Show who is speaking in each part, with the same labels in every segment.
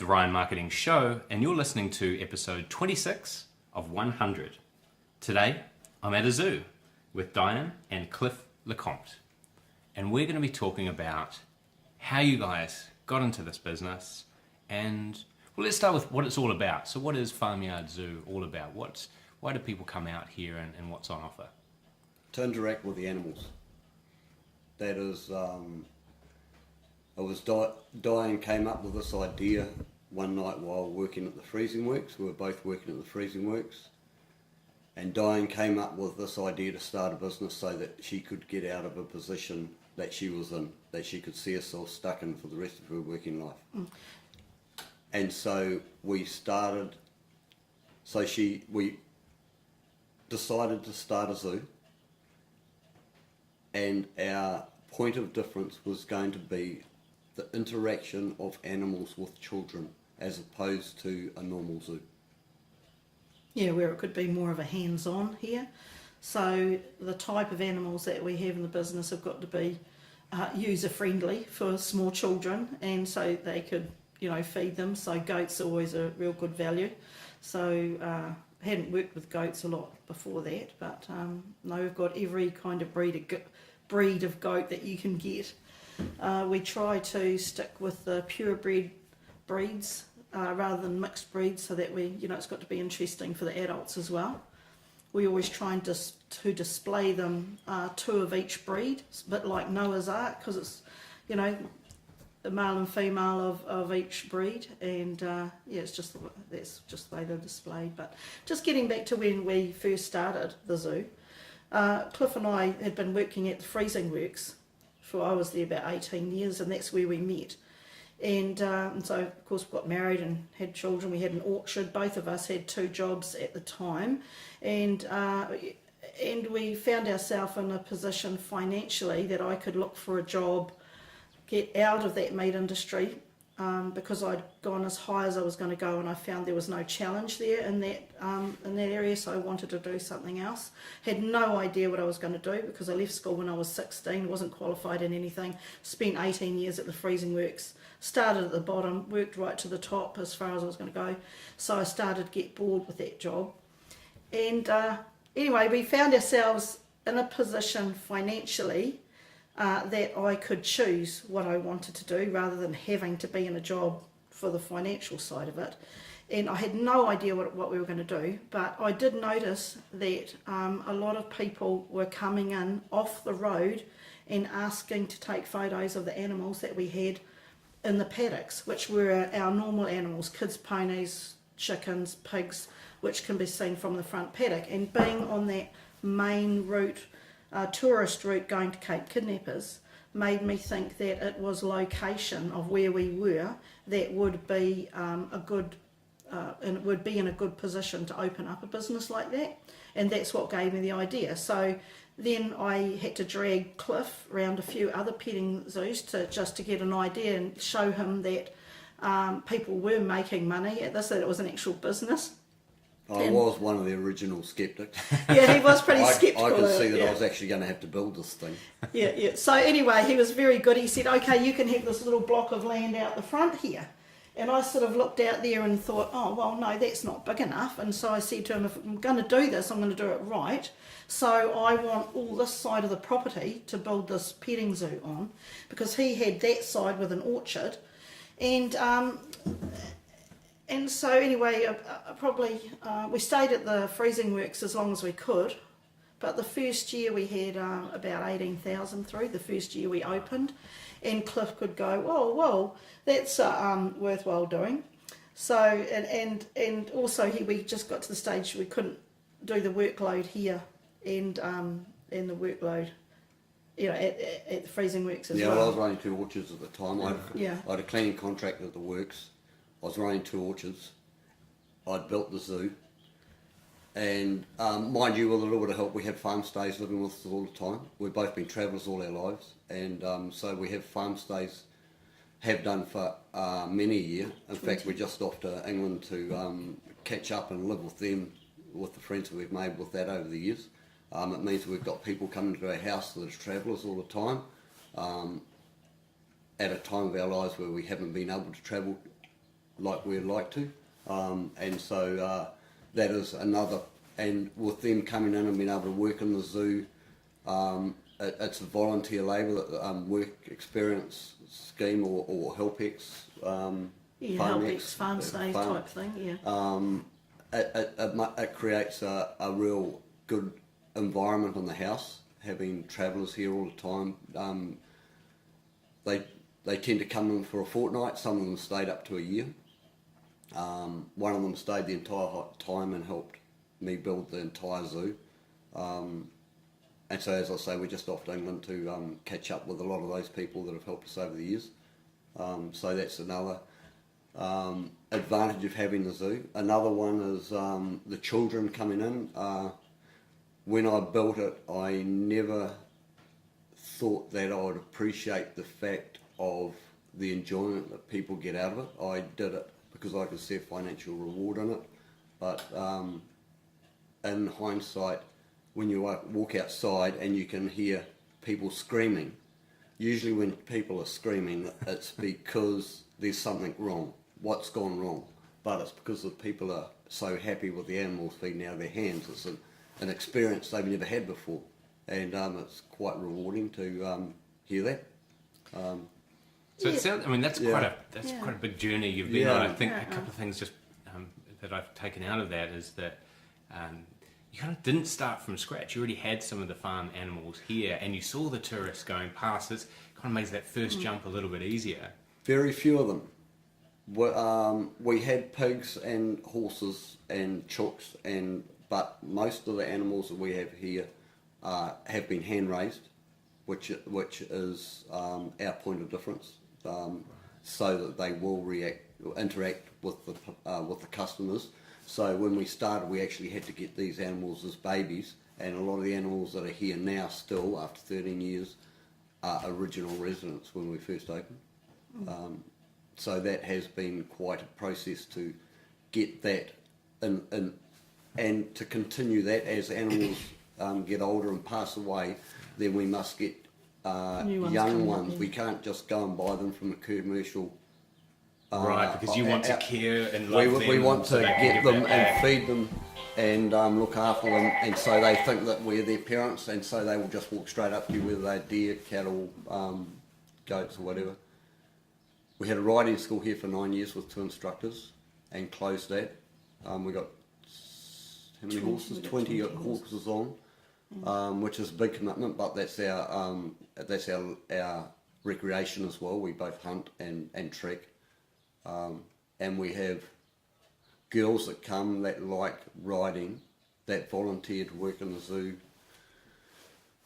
Speaker 1: the Ryan Marketing Show, and you're listening to episode 26 of 100. Today, I'm at a zoo with Dyan and Cliff LeComte, and we're going to be talking about how you guys got into this business, and well, let's start with what it's all about. So what is Farmyard Zoo all about? Why do people come out here, and what's on offer?
Speaker 2: To interact with the animals. That is, Dyan came up with this idea one night while working at the freezing works. We were both working at the freezing works, and Dyan came up with this idea to start a business so that she could get out of a position that she was in, that she could see herself stuck in for the rest of her working life. And so we decided to start a zoo, and our point of difference was going to be the interaction of animals with children as opposed to a normal zoo.
Speaker 3: Yeah, where it could be more of a hands-on here. So the type of animals that we have in the business have got to be user-friendly for small children, and so they could, feed them. So goats are always a real good value. So hadn't worked with goats a lot before that, but no, we've got every kind of breed of goat that you can get. We try to stick with the purebred breeds rather than mixed breeds, so that it's got to be interesting for the adults as well. We always try and to display them two of each breed, it's a bit like Noah's Ark, because it's the male and female of each breed, and that's just the way they're displayed. But just getting back to when we first started the zoo, Cliff and I had been working at the freezing works I was there about 18 years, and that's where we met. And so, of course, we got married and had children. We had an orchard. Both of us had 2 jobs at the time, and we found ourselves in a position financially that I could look for a job, get out of that meat industry, because I'd gone as high as I was going to go, and I found there was no challenge there in that area, so I wanted to do something else. Had no idea what I was going to do, because I left school when I was 16, wasn't qualified in anything, spent 18 years at the freezing works, started at the bottom, worked right to the top as far as I was going to go, so I started to get bored with that job. And anyway, we found ourselves in a position financially that I could choose what I wanted to do rather than having to be in a job for the financial side of it. And I had no idea what we were going to do, but I did notice that a lot of people were coming in off the road and asking to take photos of the animals that we had in the paddocks, which were our normal animals, kids' ponies, chickens, pigs, which can be seen from the front paddock. And being on that main route, tourist route going to Cape Kidnappers, made me think that it was location of where we were that would be and it would be in a good position to open up a business like that, and that's what gave me the idea. So then I had to drag Cliff around a few other petting zoos just to get an idea and show him that people were making money at this, that it was an actual business.
Speaker 2: I was one of the original skeptics.
Speaker 3: Yeah, he was pretty sceptical.
Speaker 2: I could see that I was actually going to have to build this thing.
Speaker 3: Yeah. So anyway, he was very good. He said, okay, you can have this little block of land out the front here. And I sort of looked out there and thought, oh, well, no, that's not big enough. And so I said to him, if I'm going to do this, I'm going to do it right. So I want all this side of the property to build this petting zoo on, because he had that side with an orchard. And so anyway, we stayed at the freezing works as long as we could, but the first year we had about 18,000 through, the first year we opened, and Cliff could go, oh, well, that's worthwhile doing. So, and also we just got to the stage we couldn't do the workload here and the workload, at the freezing works as well.
Speaker 2: Yeah, well, I was running 2 orchards at the time. I had a cleaning contract at the works. I was running 2 orchards. I'd built the zoo. And mind you, with a little bit of help, we had farm stays living with us all the time. We've both been travellers all our lives. And so we have farm stays, have done for many a year. In fact, we're just off to England to catch up and live with them, with the friends that we've made with that over the years. It means we've got people coming to our house that are travellers all the time. At a time of our lives where we haven't been able to travel like we'd like to, and so that is another. And with them coming in and being able to work in the zoo, it's a volunteer labour, work experience scheme or HelpX.
Speaker 3: HelpX, farm stay type thing,
Speaker 2: It creates a real good environment in the house, having travellers here all the time. They tend to come in for a fortnight, some of them stayed up to a year. One of them stayed the entire time and helped me build the entire zoo. And so, as I say, we're just off to England to catch up with a lot of those people that have helped us over the years. So that's another advantage of having the zoo. Another one is the children coming in. When I built it, I never thought that I would appreciate the fact of the enjoyment that people get out of it. I did it because I could see a financial reward in it. But in hindsight, when you walk outside and you can hear people screaming, usually when people are screaming, it's because there's something wrong. What's gone wrong? But it's because the people are so happy with the animals feeding out of their hands. It's an experience they've never had before, and it's quite rewarding to hear that.
Speaker 1: So it sounds, I mean, that's quite a big journey you've been on. I think a couple of things just that I've taken out of that is that you kind of didn't start from scratch. You already had some of the farm animals here, and you saw the tourists going past. It kind of makes that first jump a little bit easier.
Speaker 2: Very few of them. We had pigs and horses and chooks, but most of the animals that we have here have been hand raised, which is our point of difference, so that they will interact with the customers. So when we started, we actually had to get these animals as babies, and a lot of the animals that are here now still, after 13 years, are original residents when we first opened. So that has been quite a process to get that in, and to continue that as animals get older and pass away, then we must get young ones. We can't just go and buy them from a commercial.
Speaker 1: Right, because you want to care and love them.
Speaker 2: We want to get them and feed them and look after them, and so they think that we're their parents, and so they will just walk straight up to you, whether they're deer, cattle, goats or whatever. We had a riding school here for 9 years with 2 instructors and closed that. We got, how many horses? 20 horses on, which is a big commitment, but that's our recreation as well. We both hunt and trek. And we have girls that come that like riding, that volunteer to work in the zoo,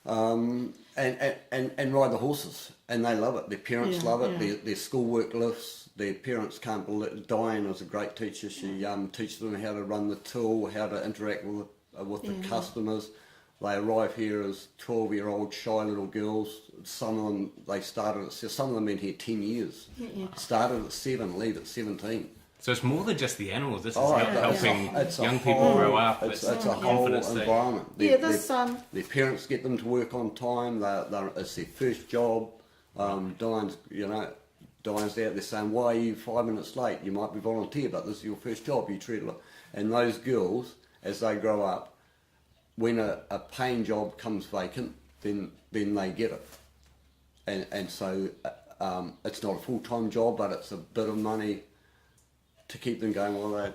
Speaker 2: and ride the horses, and they love it. Their parents love it. Their schoolwork lifts. Their parents can't believe. Dyan is a great teacher. She teaches them how to run the till, how to interact with the customers. They arrive here as 12-year-old shy little girls. Some of them some of them been here 10 years. Started at 7, leave at 17.
Speaker 1: So it's more than just the animals. This is helping young people grow up.
Speaker 2: It's a whole environment. Their parents get them to work on time. It's their first job. Dyan's out there saying, "Why are you 5 minutes late? You might be volunteer, but this is your first job. You treat it." And those girls, as they grow up, when a paying job comes vacant, then they get it. And so it's not a full-time job, but it's a bit of money to keep them going while they...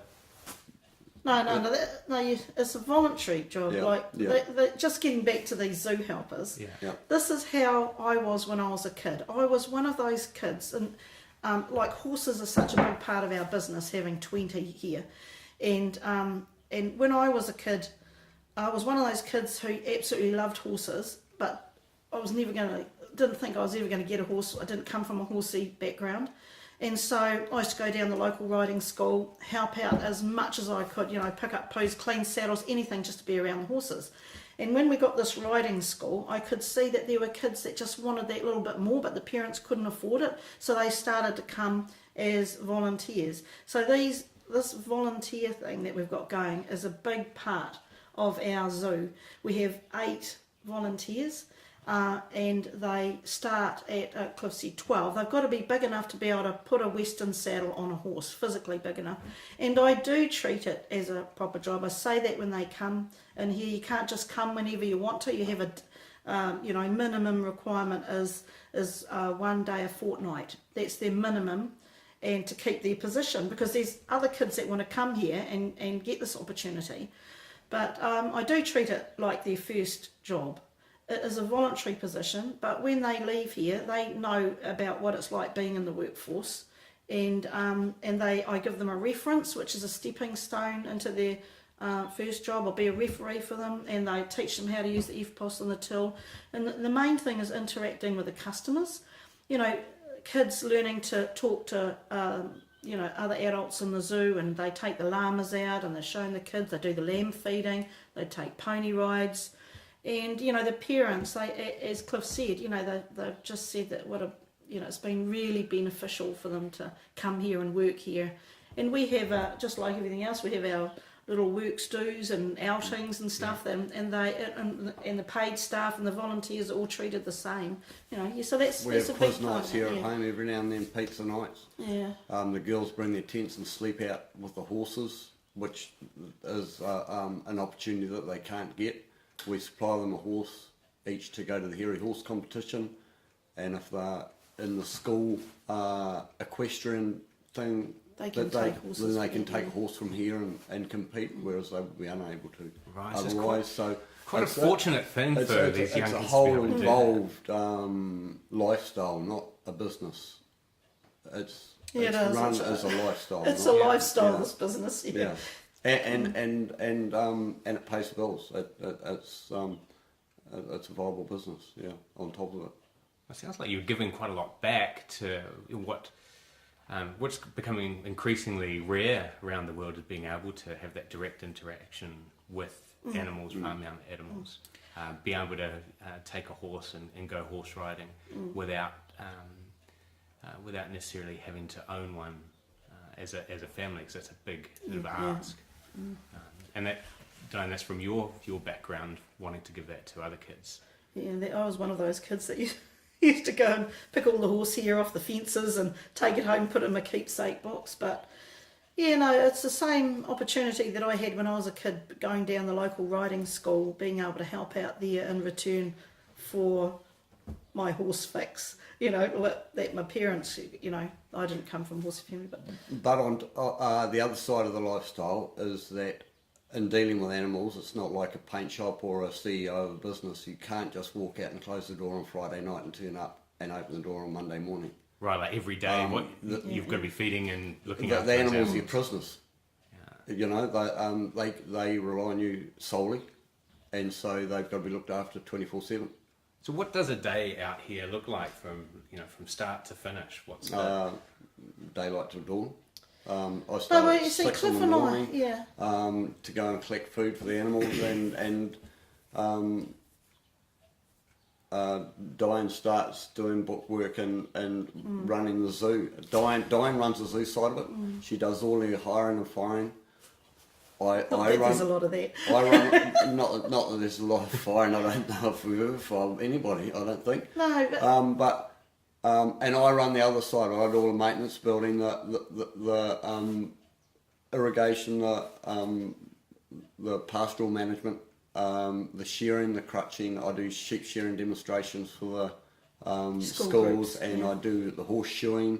Speaker 3: No, it's a voluntary job. Just getting back to these zoo helpers, this is how I was when I was a kid. I was one of those kids, and like horses are such a big part of our business, having 20 here. And when I was a kid, I was one of those kids who absolutely loved horses, but I was didn't think I was ever going to get a horse. I didn't come from a horsey background. And so I used to go down the local riding school, help out as much as I could, pick up posts, clean saddles, anything just to be around the horses. And when we got this riding school, I could see that there were kids that just wanted that little bit more, but the parents couldn't afford it. So they started to come as volunteers. So this volunteer thing that we've got going is a big part of our zoo. We have 8 volunteers. and they start at Cliff said 12. They've got to be big enough to be able to put a Western saddle on a horse, physically big enough. And I do treat it as a proper job. I say that when they come in here, you can't just come whenever you want to. You have a minimum requirement is 1 day a fortnight. That's their minimum, and to keep their position, because there's other kids that want to come here and get this opportunity. But I do treat it like their first job. It is a voluntary position, but when they leave here, they know about what it's like being in the workforce, and I give them a reference, which is a stepping stone into their first job. I'll be a referee for them, and they teach them how to use the FPOS and the till. And the main thing is interacting with the customers. Kids learning to talk to other adults in the zoo, and they take the llamas out and they're showing the kids. They do the lamb feeding. They take pony rides. And the parents, as Cliff said, they've just said that it's been really beneficial for them to come here and work here. And we have just like everything else, we have our little works dues and outings and stuff, and the paid staff and the volunteers are all treated the same. So that's
Speaker 2: we
Speaker 3: that's
Speaker 2: have
Speaker 3: a big
Speaker 2: quiz nights
Speaker 3: part,
Speaker 2: here at home every now and then, pizza nights.
Speaker 3: Yeah.
Speaker 2: The girls bring their tents and sleep out with the horses, which is an opportunity that they can't get. We supply them a horse each to go to the hairy horse competition, and if they're in the school equestrian thing,
Speaker 3: they can take horses.
Speaker 2: Then they can take a horse from here and compete, whereas they would be unable to
Speaker 1: Right,
Speaker 2: otherwise.
Speaker 1: Quite a fortunate thing for these young kids to be able to do.
Speaker 2: It's a whole involved lifestyle, not a business. It's run as a lifestyle.
Speaker 3: It's a lifestyle, this business.
Speaker 2: Yeah. And it pays the bills. It's a viable business. Yeah. On top of it.
Speaker 1: It sounds like you're giving quite a lot back to what's becoming increasingly rare around the world, is being able to have that direct interaction with animals, farmyard animals, be able to take a horse and go horse riding without necessarily having to own one as a family, because that's a big sort of ask. And that's from your background, wanting to give that to other kids.
Speaker 3: Yeah, I was one of those kids that used to go and pick all the horsehair off the fences and take it home, put it in my keepsake box. But it's the same opportunity that I had when I was a kid, going down the local riding school, being able to help out there in return for my horse fix. That my parents, I didn't come from a horse family,
Speaker 2: but on the other side of the lifestyle is that in dealing with animals, it's not like a paint shop or a CEO of a business. You can't just walk out and close the door on Friday night and turn up and open the door on Monday morning.
Speaker 1: Right, like every day, you've got to be feeding and looking after
Speaker 2: the animals.
Speaker 1: Are
Speaker 2: your prisoners. Yeah. They rely on you solely, and so they've got to be looked after 24/7.
Speaker 1: So what does a day out here look like from start to finish? What's
Speaker 2: daylight till dawn. I start at 6 in the morning to go and collect food for the animals, and Dyan starts doing bookwork and running the zoo. Dyan runs the zoo side of it. She does all the hiring and firing.
Speaker 3: there's a lot of that.
Speaker 2: I run, not that there's a lot of firing. I don't know if we've ever fired anybody. I don't think.
Speaker 3: No,
Speaker 2: but and I run the other side. I do all the maintenance, building, the irrigation, the pastoral management, the shearing, the crutching. I do sheep shearing demonstrations for the schools, and I do the horse shoeing.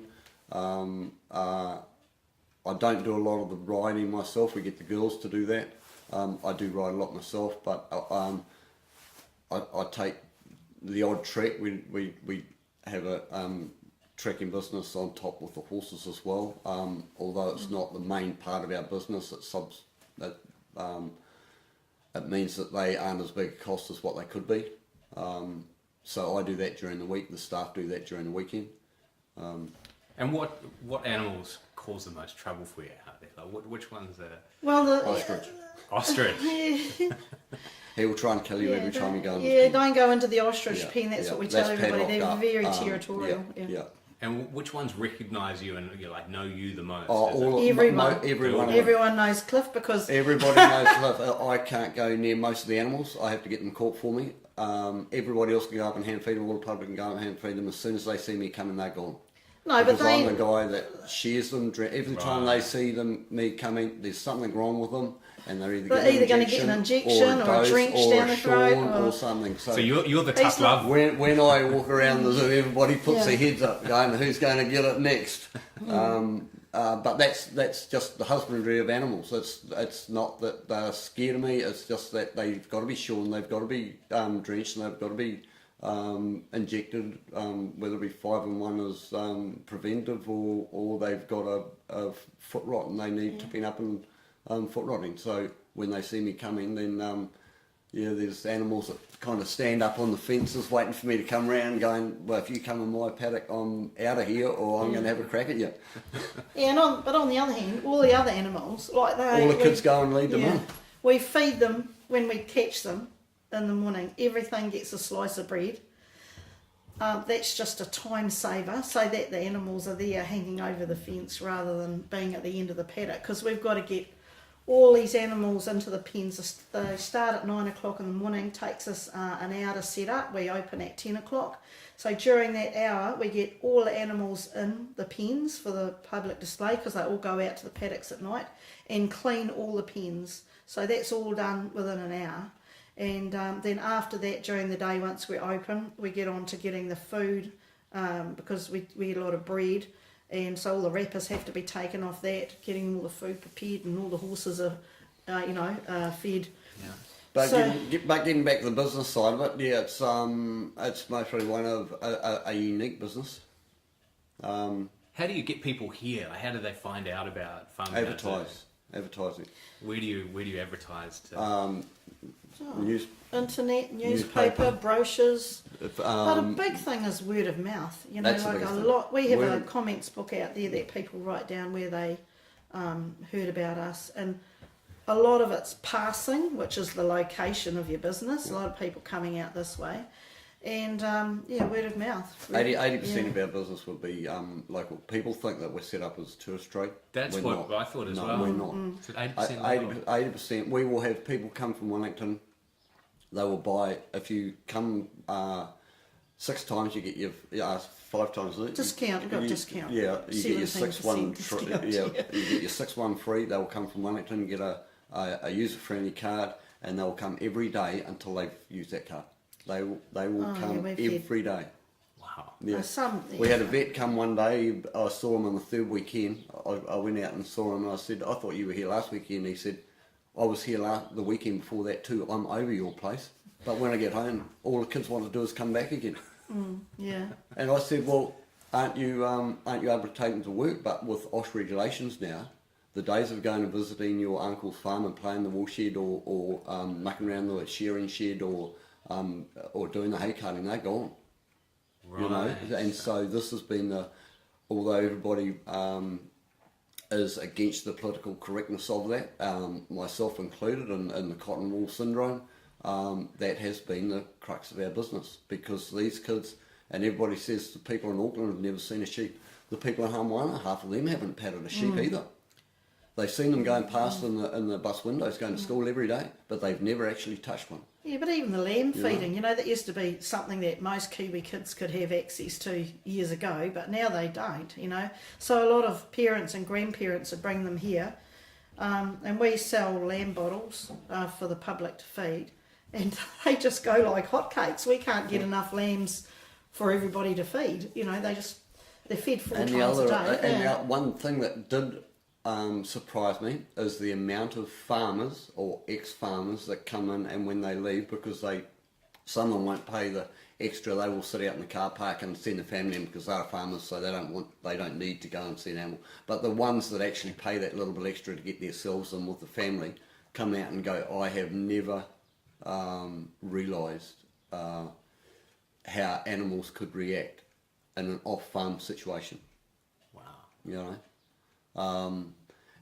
Speaker 2: I don't do a lot of the riding myself. We get the girls to do that. I do ride a lot myself, but I take the odd trek. We have a trekking business on top with the horses as well. Although it's not the main part of our business, it means that they aren't as big a cost as what they could be. So I do that during the week. The staff do that during the weekend.
Speaker 1: And what animals cause the most trouble for you out there? Like which ones are?
Speaker 3: Well, the
Speaker 2: ostrich.
Speaker 1: Ostrich.
Speaker 2: He will try and kill you every time you go in.
Speaker 3: Yeah, don't go into the ostrich pen. That's what we tell everybody. They're very territorial.
Speaker 2: Yeah.
Speaker 1: And which ones recognise you and know you the most?
Speaker 3: Everyone knows Cliff because
Speaker 2: everybody knows Cliff. I can't go near most of the animals. I have to get them caught for me. everybody else can go up and hand feed them, all the public can go up and hand feed them. As soon as they see me coming, they're gone.
Speaker 3: No,
Speaker 2: because
Speaker 3: but
Speaker 2: I'm the guy that shares them. Every time they see me coming, there's something wrong with them, and they're either
Speaker 3: going to get an injection or a drench down the throat
Speaker 2: or something.
Speaker 1: So you're the tough love.
Speaker 2: When I walk around the zoo, everybody puts their heads up, going, "Who's going to get it next?" But that's just the husbandry of animals. It's not that they're scared of me. It's just that they've got to be shorn, they've got to be drenched, and they've got to be injected, whether it be 5-in-1 as preventive, or they've got a foot rot and they need tipping up and foot rotting. So when they see me coming, then there's animals that kind of stand up on the fences waiting for me to come round, going, well, if you come in my paddock, I'm out of here, or I'm going to have a crack at you.
Speaker 3: Yeah, but on the other hand, all the other animals, like
Speaker 2: all the kids go and lead them in.
Speaker 3: We feed them when we catch them in the morning. Everything gets a slice of bread. That's just a time saver, so that the animals are there hanging over the fence rather than being at the end of the paddock, because we've got to get all these animals into the pens. They start at 9 o'clock in the morning, takes us an hour to set up. We open at 10 o'clock. So during that hour, we get all the animals in the pens for the public display, because they all go out to the paddocks at night, and clean all the pens. So that's all done within an hour. And then after that, during the day, once we're open, we get on to getting the food, because we eat a lot of bread, and so all the wrappers have to be taken off that, getting all the food prepared, and all the horses are, fed.
Speaker 2: Yeah. But getting back to the business side of it, it's mostly one of a unique business.
Speaker 1: How do you get people here? How do they find out about Farmyard Zoo?
Speaker 2: Advertising.
Speaker 1: Where do you advertise to?
Speaker 3: Internet, newspaper, brochures. But a big thing is word of mouth. Like a lot. We have a comments book out there that people write down where they heard about us, and a lot of it's passing, which is the location of your business. A lot of people coming out this way, and word of mouth.
Speaker 2: 80% of our business would be local. People think that we're set up as tourist trade.
Speaker 1: That's what I thought as well.
Speaker 2: No, we're not.
Speaker 1: So 80%.
Speaker 2: 80%. We will have people come from Wellington. They will buy, if you come 6 times, you get your 5 times
Speaker 3: discount. Discount.
Speaker 2: Yeah, you get your 6-1
Speaker 3: free.
Speaker 2: you get your 6-1 free. They will come from Wellington, get a user-friendly card, and they will come every day until they've used that card. They will come every day.
Speaker 1: Wow.
Speaker 2: Yeah. We had a vet come one day. I saw him on the 3rd weekend. I went out and saw him, and I said, I thought you were here last weekend. He said, I was here the weekend before that too. I'm over your place. But when I get home, all the kids want to do is come back again.
Speaker 3: Yeah.
Speaker 2: And I said, well, aren't you able to take them to work? But with OSH regulations now, the days of going and visiting your uncle's farm and playing the wool shed or mucking around the shearing shed or doing the hay carting, they're gone.
Speaker 1: Right.
Speaker 2: And so this has been although everybody is against the political correctness of that, myself included, in the cotton wool syndrome, that has been the crux of our business, because these kids, and everybody says the people in Auckland have never seen a sheep. The people in Hamwana, half of them haven't patted a sheep either. They've seen them going past in the bus windows going to school every day, but they've never actually touched one.
Speaker 3: Yeah, but even the lamb feeding, that used to be something that most Kiwi kids could have access to years ago, but now they don't, So a lot of parents and grandparents would bring them here, and we sell lamb bottles for the public to feed, and they just go like hotcakes. We can't get enough lambs for everybody to feed, they're fed 4 times a day.
Speaker 2: And the one thing that did surprised me is the amount of farmers or ex-farmers that come in, and when they leave, because some of them won't pay the extra, they will sit out in the car park and send the family in, because they're farmers, so they don't need to go and see an animal. But the ones that actually pay that little bit extra to get themselves in with the family come out and go, I have never realised how animals could react in an off-farm situation.
Speaker 1: Wow.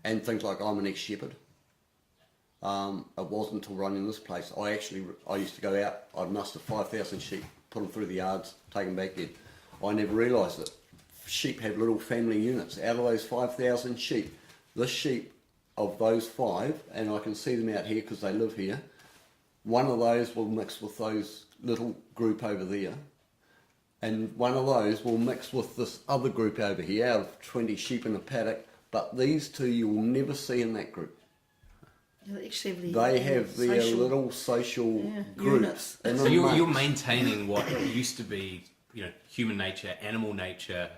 Speaker 2: And things like, I'm an ex-shepherd. It wasn't until running this place, I used to go out, I'd muster 5,000 sheep, put them through the yards, take them back in. I never realised that sheep have little family units. Out of those 5,000 sheep, this sheep of those 5, and I can see them out here because they live here, one of those will mix with those little group over there, and one of those will mix with this other group over here out of 20 sheep in a paddock, but these two you will never see in that group. They have their little social groups.
Speaker 1: So you're maintaining what used to be, human nature, animal nature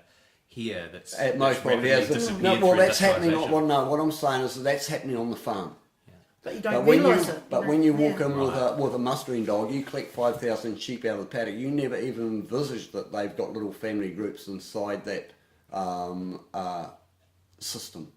Speaker 1: here. That's
Speaker 2: at most probably has. Well, that's happening. Well, no, what I'm saying is that's happening on the farm. Yeah.
Speaker 3: But you don't realise it.
Speaker 2: But when you walk in with a mustering dog, you collect 5,000 sheep out of the paddock. You never even envisage that they've got little family groups inside that system.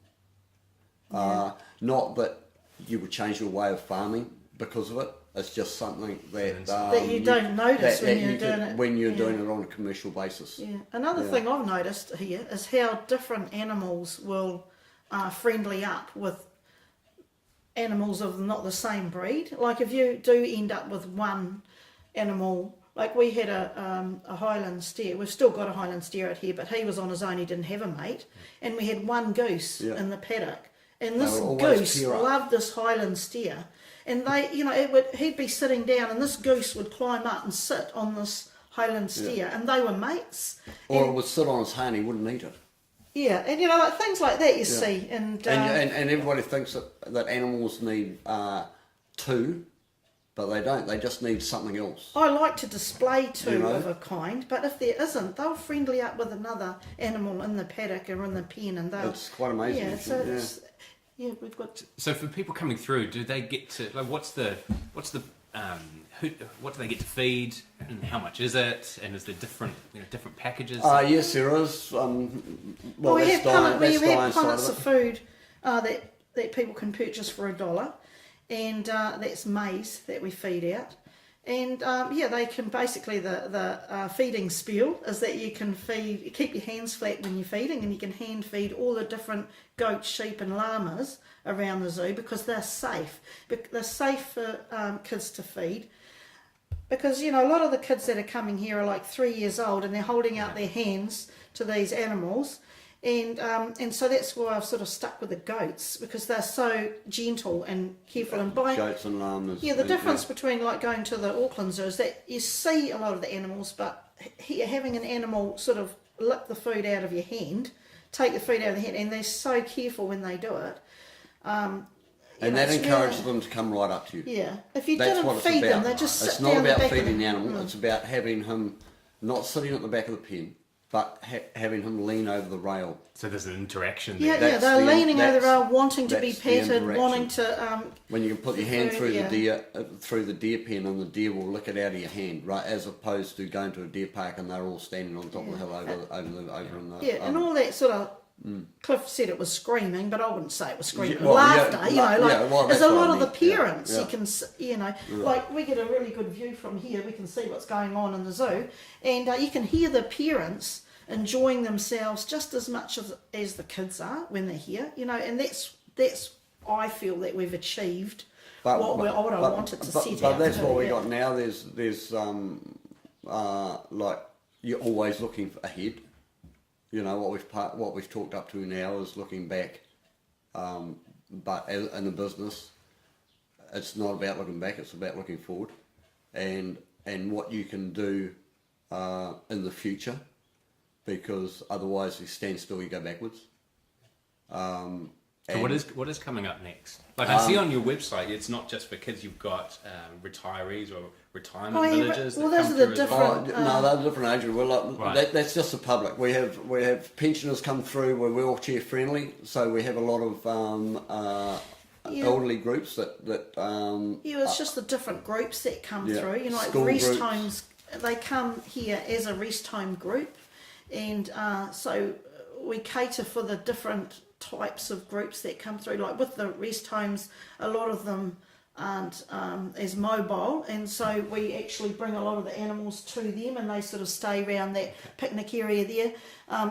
Speaker 2: Not that you would change your way of farming because of it. It's just something that
Speaker 3: you don't notice when you're doing it.
Speaker 2: When you're doing it on a commercial basis.
Speaker 3: Yeah. Another thing I've noticed here is how different animals will friendly up with animals of not the same breed. Like if you do end up with one animal, like we had a Highland steer. We've still got a Highland steer out here, but he was on his own. He didn't have a mate, and we had one goose in the paddock. And this goose loved this Highland steer, and he'd be sitting down, and this goose would climb up and sit on this Highland steer, and they were mates.
Speaker 2: Or it would sit on his hay and he wouldn't eat it.
Speaker 3: Yeah, and like things like that you see, and
Speaker 2: everybody thinks that animals need two, but they don't. They just need something else.
Speaker 3: I like to display two of a kind, but if there isn't, they'll friendly up with another animal in the paddock or in the pen, and they'll.
Speaker 2: It's quite amazing.
Speaker 3: Yeah, so we've got.
Speaker 1: So for people coming through, do they get to what do they get to feed, and how much is it, and is there different packages?
Speaker 2: Yes, there is.
Speaker 3: We have punnets of food that people can purchase for $1, and that's maize that we feed out. And they can basically the feeding Spiel is that you can keep your hands flat when you're feeding, and you can hand feed all the different goats, sheep and llamas around the zoo because they're safe. They're safe for kids to feed because a lot of the kids that are coming here are like 3 years old and they're holding out their hands to these animals. And so that's why I've sort of stuck with the goats because they're so gentle and careful. And
Speaker 2: goats and llamas.
Speaker 3: Yeah, the difference between like going to the Auckland Zoo is that you see a lot of the animals, but having an animal sort of lick the food out of your hand, take the food out of the hand, and they're so careful when they do it.
Speaker 2: And that encourages them to come right up to you.
Speaker 3: Yeah, if you didn't feed them, they just sit down.
Speaker 2: It's not about feeding the animal. It's about having him not sitting at the back of the pen, but having him lean over the rail.
Speaker 1: So there's an interaction there.
Speaker 3: Yeah, they're leaning over the rail, wanting to be petted, wanting to...
Speaker 2: when you can put your hand through the deer pen, and the deer will lick it out of your hand, right, as opposed to going to a deer park and they're all standing on top of the hill over in the...
Speaker 3: Yeah, and all that sort of... Cliff said it was screaming, but I wouldn't say it was screaming. Laughter, there's a lot of the parents. You can, like we get a really good view from here. We can see what's going on in the zoo, and you can hear the parents enjoying themselves just as much as the kids are when they're here. And that's I feel that we've achieved what I wanted to set out.
Speaker 2: But that's what we got now. There's like you're always looking ahead. What we've talked up to now is looking back, but in the business, it's not about looking back; it's about looking forward, and what you can do in the future, because otherwise you stand still, you go backwards.
Speaker 1: So what is coming up next? Like I see on your website, it's not just for kids. You've got retirees or retirement villages.
Speaker 3: Well, those are the different.
Speaker 2: No, they're different ages. That's just the public. We have pensioners come through. We're wheelchair friendly, so we have a lot of elderly groups that.
Speaker 3: It's just the different groups that come through. Like rest homes, they come here as a rest home group, and so we cater for the different types of groups that come through. Like with the rest homes, a lot of them aren't as mobile, and so we actually bring a lot of the animals to them, and they sort of stay around that picnic area there.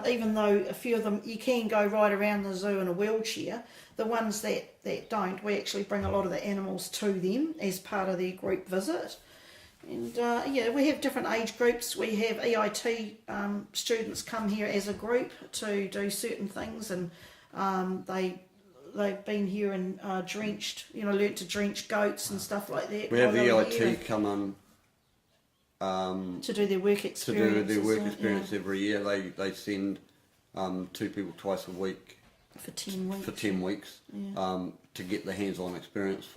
Speaker 3: Even though a few of them you can go right around the zoo in a wheelchair, the ones that don't, we actually bring a lot of the animals to them as part of their group visit. And we have different age groups. We have EIT students come here as a group to do certain things, and they've been here and drenched, learnt to drench goats and stuff like that.
Speaker 2: We have the EIT come
Speaker 3: to do their work experience.
Speaker 2: Every year. They send 2 people twice a week
Speaker 3: for 10 weeks.
Speaker 2: For 10 weeks, to get the hands-on experience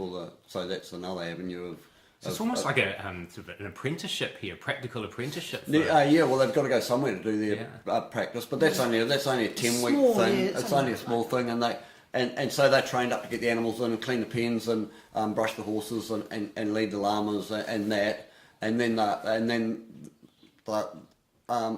Speaker 2: so that's another avenue of.
Speaker 1: So it's almost like a sort of an apprenticeship here, practical apprenticeship.
Speaker 2: Well, they've got to go somewhere to do their practice, but that's only a 10-week thing. It's only a small thing, and so they're trained up to get the animals in and clean the pens and brush the horses and lead the llamas and that, and then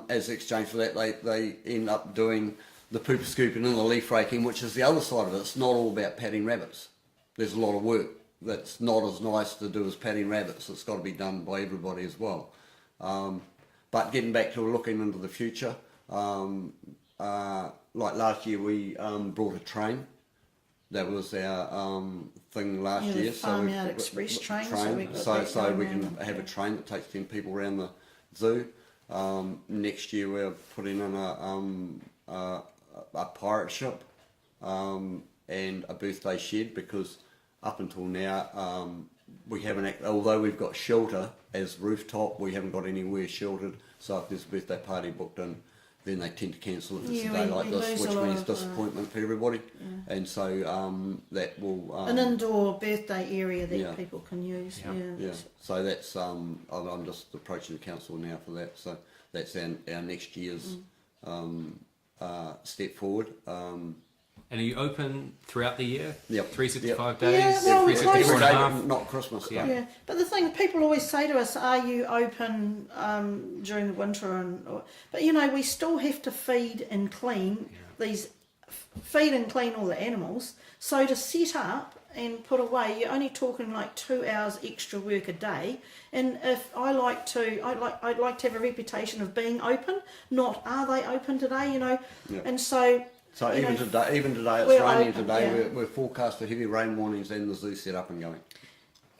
Speaker 2: as exchange for that, they end up doing the pooper scooping and the leaf raking, which is the other side of it. It's not all about patting rabbits. There's a lot of work that's not as nice to do as patting rabbits. It's got to be done by everybody as well. But getting back to looking into the future, like last year we brought a train. That was our thing last year.
Speaker 3: The Farmyard Express train.
Speaker 2: So we can have a train that takes 10 people around the zoo. Next year we're putting in a pirate ship and a birthday shed, because up until now we haven't, although we've got shelter as rooftop, we haven't got anywhere sheltered. So if there's a birthday party booked in, then they tend to cancel if it's a day like this, which means disappointment for everybody. And so that will
Speaker 3: an indoor birthday area that people can use.
Speaker 2: So that's I'm just approaching the council now for that. So that's our next year's step forward.
Speaker 1: And are you open throughout the year?
Speaker 2: Yep.
Speaker 1: 365 days?
Speaker 3: Yeah, well,
Speaker 1: 364
Speaker 2: day, not Christmas.
Speaker 3: Yeah, but the thing, people always say to us, are you open during the winter? But we still have to feed and clean all the animals. So to set up and put away, you're only talking like 2 hours extra work a day. And if I'd like to have a reputation of being open, not are they open today, and so.
Speaker 2: So even today it's raining today. We're forecast for heavy rain warnings and the zoo set up and going.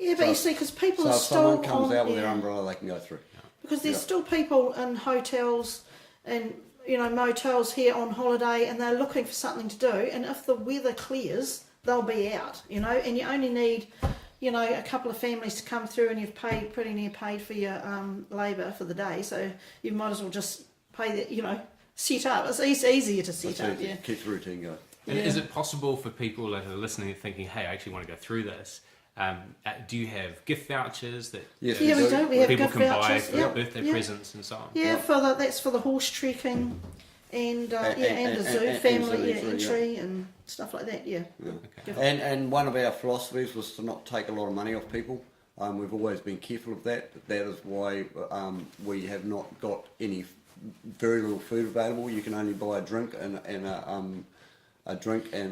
Speaker 3: Yeah, but you see, because people are still.
Speaker 2: So if someone comes out with their umbrella, they can go through.
Speaker 3: Because there's still people in hotels and motels here on holiday, and they're looking for something to do. And if the weather clears, they'll be out. And you only need, a couple of families to come through, and you've pretty near paid for your labour for the day. So you might as well just pay that, set up. It's easier to set up. Yeah.
Speaker 2: Keep the routine going.
Speaker 1: And is it possible for people that are listening and thinking, hey, I actually want to go through this? Do you have gift vouchers that
Speaker 3: we do. We have
Speaker 1: people
Speaker 3: gift
Speaker 1: can
Speaker 3: vouchers.
Speaker 1: buy for birthday presents and so on?
Speaker 3: Yeah, that's for the horse trekking and the zoo family entry and stuff like that. Yeah.
Speaker 2: Okay. And one of our philosophies was to not take a lot of money off people. We've always been careful of that. That is why we have not got very little food available. You can only buy a drink and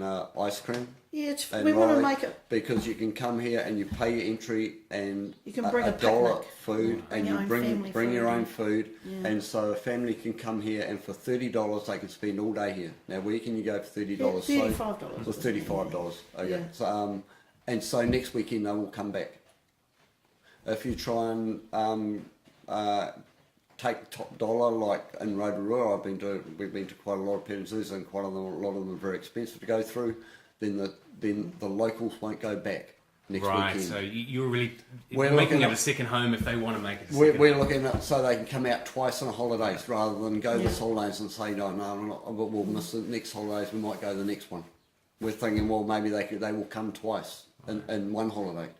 Speaker 2: ice cream.
Speaker 3: Yeah, we want to make it
Speaker 2: because you can come here and you pay your entry and
Speaker 3: you can bring a
Speaker 2: $1 food and you bring your own food,
Speaker 3: yeah.
Speaker 2: And so a family can come here and for $30 they can spend all day here. Now where can you go for $30?
Speaker 3: $35.
Speaker 2: For $35. Okay.
Speaker 3: Yeah.
Speaker 2: So and so next weekend they will come back. If you try and take the top dollar, like in Rotorua, we've been to quite a lot of petting zoos, and a lot of them are very expensive to go through. Then the locals won't go back next weekend.
Speaker 1: Right, so you're really making it a second home if they want to make it.
Speaker 2: We're looking at so they can come out twice on holidays rather than go this holidays and say no, we'll miss the next holidays. We might go the next one. We're thinking, well, maybe they will come twice in one holiday.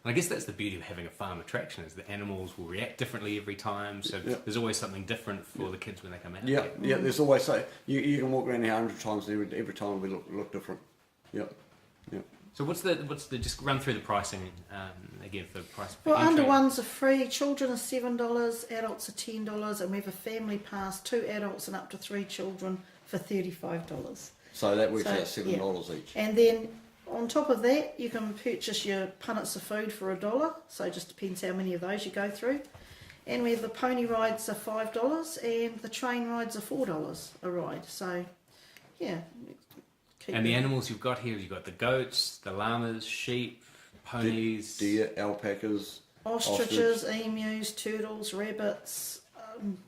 Speaker 1: I guess that's the beauty of having a farm attraction, is that animals will react differently every time, so there's always something different for the kids when they come out.
Speaker 2: Yeah, there's always you can walk around here 100 times and every time we look different. Yeah.
Speaker 1: So what's the just run through the pricing again for price?
Speaker 3: Well, under ones are free, children are $7, adults are $10, and we have a family pass, 2 adults and up to 3 children for $35.
Speaker 2: So that works out $7 each.
Speaker 3: And then on top of that, you can purchase your punnets of food for $1, so it just depends how many of those you go through. And we have the pony rides are $5 and the train rides are $4 a ride. So, yeah.
Speaker 1: And the animals you've got here, you've got the goats, the llamas, sheep, ponies,
Speaker 2: deer, alpacas,
Speaker 3: ostriches, emus, turtles, rabbits,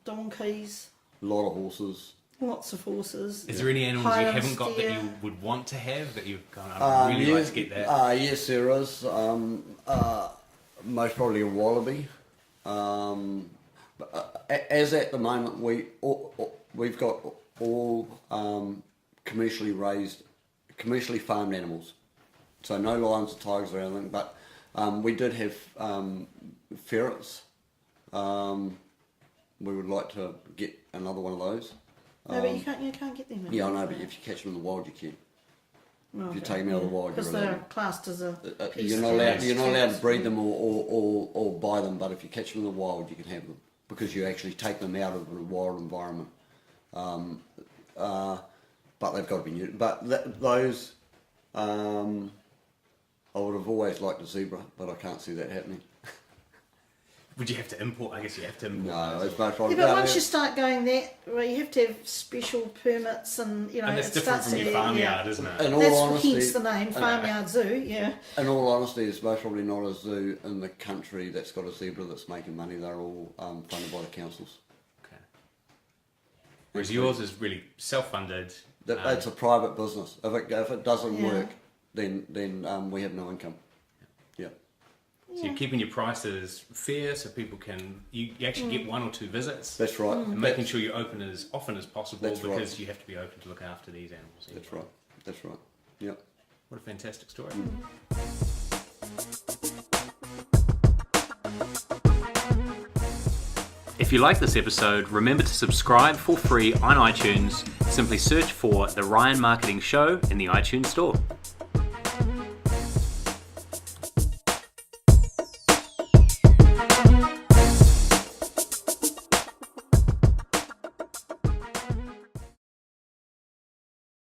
Speaker 3: donkeys.
Speaker 2: A lot of horses.
Speaker 3: Lots of horses.
Speaker 1: Is there any animals you haven't got that you would want to have that you've gone, I'd really like to get that?
Speaker 2: Yes, there is. Most probably a wallaby. As at the moment, we've got all commercially farmed animals. So no lions or tigers or anything, but we did have ferrets. We would like to get another one of those.
Speaker 3: No, but you can't get them.
Speaker 2: Yeah, I know, but if you catch them in the wild, you can.
Speaker 3: Well,
Speaker 2: if you take them out of the wild,
Speaker 3: because
Speaker 2: you're
Speaker 3: they're
Speaker 2: allowed.
Speaker 3: classed as a piece.
Speaker 2: You're not allowed to breed them or buy them, but if you catch them in the wild, you can have them because you actually take them out of a wild environment. But they've got to be new. But those, I would have always liked a zebra, but I can't see that happening.
Speaker 1: Would you have to import? I guess you have to import.
Speaker 2: No, it's most probably.
Speaker 3: Yeah, but once you start going that, well, you have to have special permits, and
Speaker 1: And it's different from your farmyard, isn't it?
Speaker 2: In all
Speaker 3: That's
Speaker 2: honesty,
Speaker 3: hence the name Farmyard Zoo. Yeah.
Speaker 2: In all honesty, there's most probably not a zoo in the country that's got a zebra that's making money. They're all funded by the councils.
Speaker 1: Okay. Whereas yours is really self-funded.
Speaker 2: It's a private business. If it doesn't
Speaker 3: Yeah.
Speaker 2: work, then we have no income. Yeah.
Speaker 1: So you're keeping your prices fair, so people can you actually get one or two visits.
Speaker 2: That's right.
Speaker 1: And making sure you open as often as possible
Speaker 2: That's
Speaker 1: because
Speaker 2: right.
Speaker 1: you have to be open to look after these animals.
Speaker 2: That's right. That's right. Yeah.
Speaker 1: What a fantastic story. If you like this episode, remember to subscribe for free on iTunes. Simply search for The Ryan Marketing Show in the iTunes store.